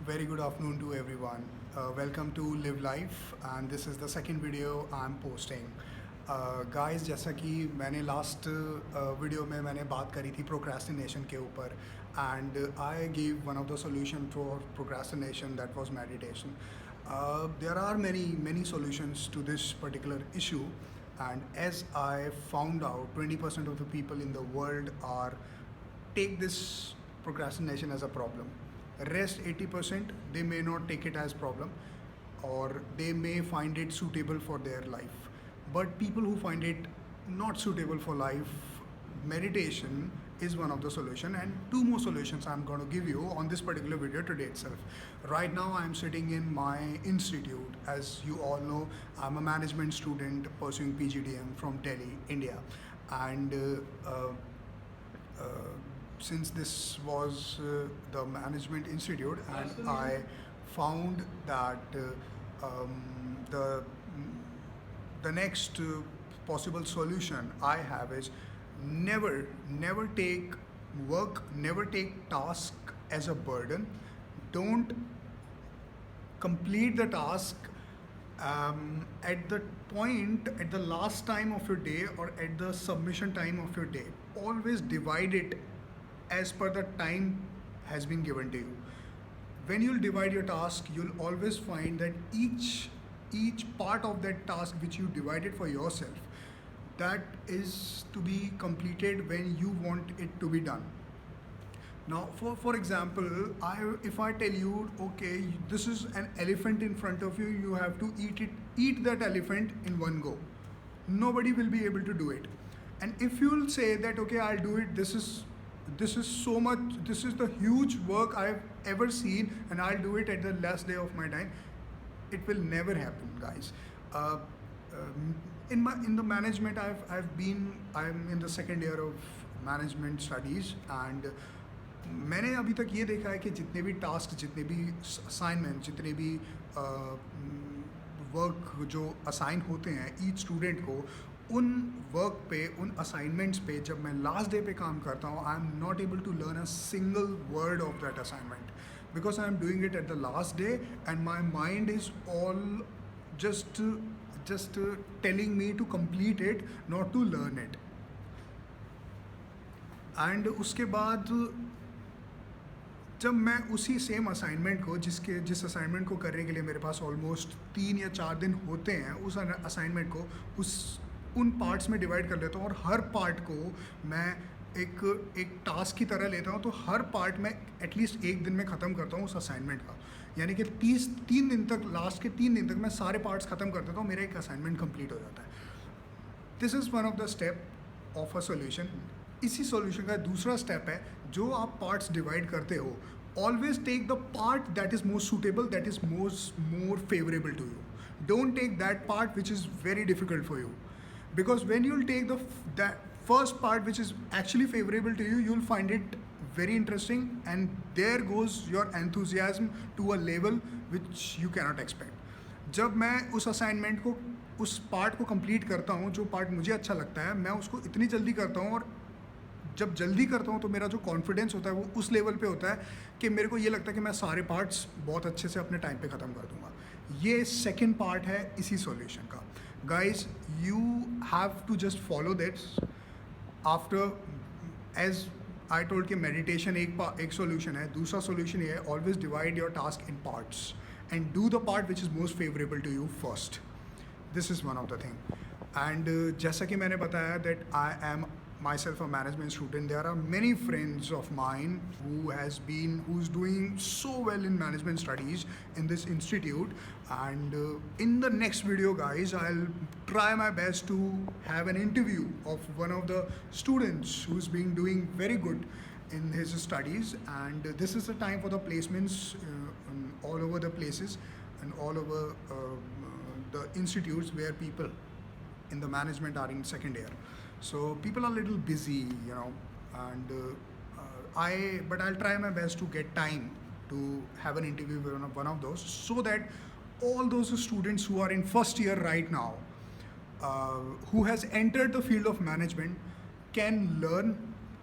Very good afternoon to everyone. Welcome to Live Life and this is the second video I'm posting. Guys, जैसा कि मैंने last video में मैंने बात करी थी प्रोक्रेस्टिनेशन के ऊपर and I give one of the solution for procrastination that was meditation. There are many solutions to this particular issue, and as I found out 20% of the people in the world are take this procrastination as a problem. Rest 80% they may not take it as problem, or they may find it suitable for their life. But people who find it not suitable for life, meditation is one of the solution, and two more solutions I'm going to give you on this particular video today itself. Right now I'm sitting in my institute. As you all know, I'm a management student pursuing PGDM from Delhi, India, and since this was the management institute, and I found that the next possible solution I have is never take work, never take task as a burden. Don't complete the task at the point, at the last time of your day or at the submission time of your day. Always divide it as per the time has been given to you. When you'll divide your task, you'll always find that each part of that task which you divided for yourself, that is to be completed when you want it to be done. Now, for example, if I tell you, okay, this is an elephant in front of you, you have to eat that elephant in one go. Nobody will be able to do it. And if you'll say that, okay, I'll do it, this is so much, this is the huge work I've ever seen, and I'll do it at the last day of my time, it will never happen, guys. In the management, I'm in the second year of management studies, and मैंने अभी तक ये देखा है कि जितने भी task, जितने भी असाइनमेंट, जितने भी वर्क जो असाइन होते हैं ईच स्टूडेंट को, उन वर्क पे, उन असाइनमेंट्स पे जब मैं लास्ट डे पे काम करता हूँ, I am not able to learn a single word of that assignment, because I am doing it at the last day and my mind is all just telling me to complete it, not to learn it. And उसके बाद जब मैं उसी same assignment को, जिस assignment को करने के लिए मेरे पास ऑलमोस्ट 3 या 4 दिन होते हैं, उस असाइनमेंट को उन पार्ट्स में डिवाइड कर लेता हूँ, और हर पार्ट को मैं एक टास्क की तरह लेता हूँ. तो हर पार्ट में एटलीस्ट एक दिन में ख़त्म करता हूँ उस असाइनमेंट का. यानी कि 3 दिन तक, लास्ट के 3 दिन तक मैं सारे पार्ट्स ख़त्म कर देता हूँ, मेरा एक असाइनमेंट कंप्लीट हो जाता है. This is one of the step of a solution. इसी सॉल्यूशन का दूसरा स्टेप है, जो आप पार्ट्स डिवाइड करते हो, always take the part that is most suitable, that is more favourable to you. Don't take that part which is very difficult for you, because when you'll take that first part which is actually favorable to you, you'll find it very interesting, and there goes your enthusiasm to a level which you cannot expect. जब मैं उस assignment को, उस part को complete करता हूँ, जो part मुझे अच्छा लगता है, मैं उसको इतनी जल्दी करता हूँ, और जब जल्दी करता हूँ तो मेरा जो कॉन्फिडेंस होता है वो उस लेवल पे होता है कि मेरे को ये लगता है कि मैं सारे पार्ट्स बहुत अच्छे से अपने टाइम पे ख़त्म कर दूँगा. ये सेकंड पार्ट है इसी सॉल्यूशन का. Guys, you have to just follow this. After, as I told कि meditation एक solution है, दूसरा solution ये है, always divide your task in parts and do the part which is most favorable to you first. This is one of the thing. And जैसा कि मैंने बताया that I am myself a management student, there are many friends of mine who's doing so well in management studies in this institute. And in the next video, guys, I'll try my best to have an interview of one of the students who's been doing very good in his studies. And this is the time for the placements all over the places and all over the institutes where people in the management are in second year. So people are a little busy, and but I'll try my best to get time to have an interview with one of those, so that all those students who are in first year right now, who has entered the field of management, can learn,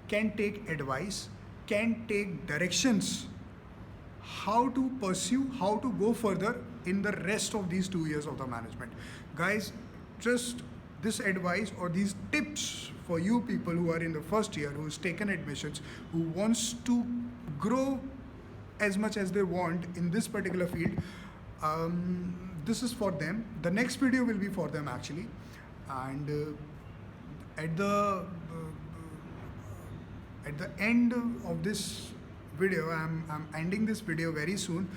can take advice, can take directions how to pursue, how to go further in the rest of these 2 years of the management. Guys, just this advice or these tips for you people who are in the first year, who's taken admissions, who wants to grow as much as they want in this particular field. This is for them. The next video will be for them actually, and at the end of this video, I'm ending this video very soon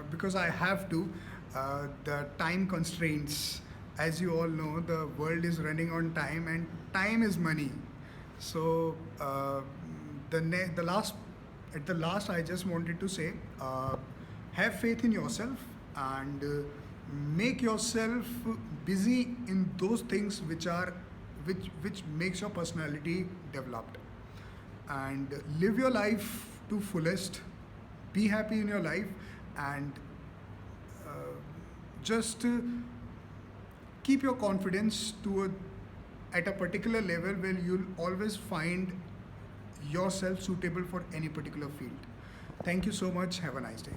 because I have to. The time constraints, as you all know, the world is running on time, and time is money. So the last at the last, I just wanted to say, have faith in yourself and make yourself busy in those things which makes your personality developed, and live your life to fullest. Be happy in your life, and just keep your confidence at a particular level where you'll always find yourself suitable for any particular field. Thank you so much. Have a nice day.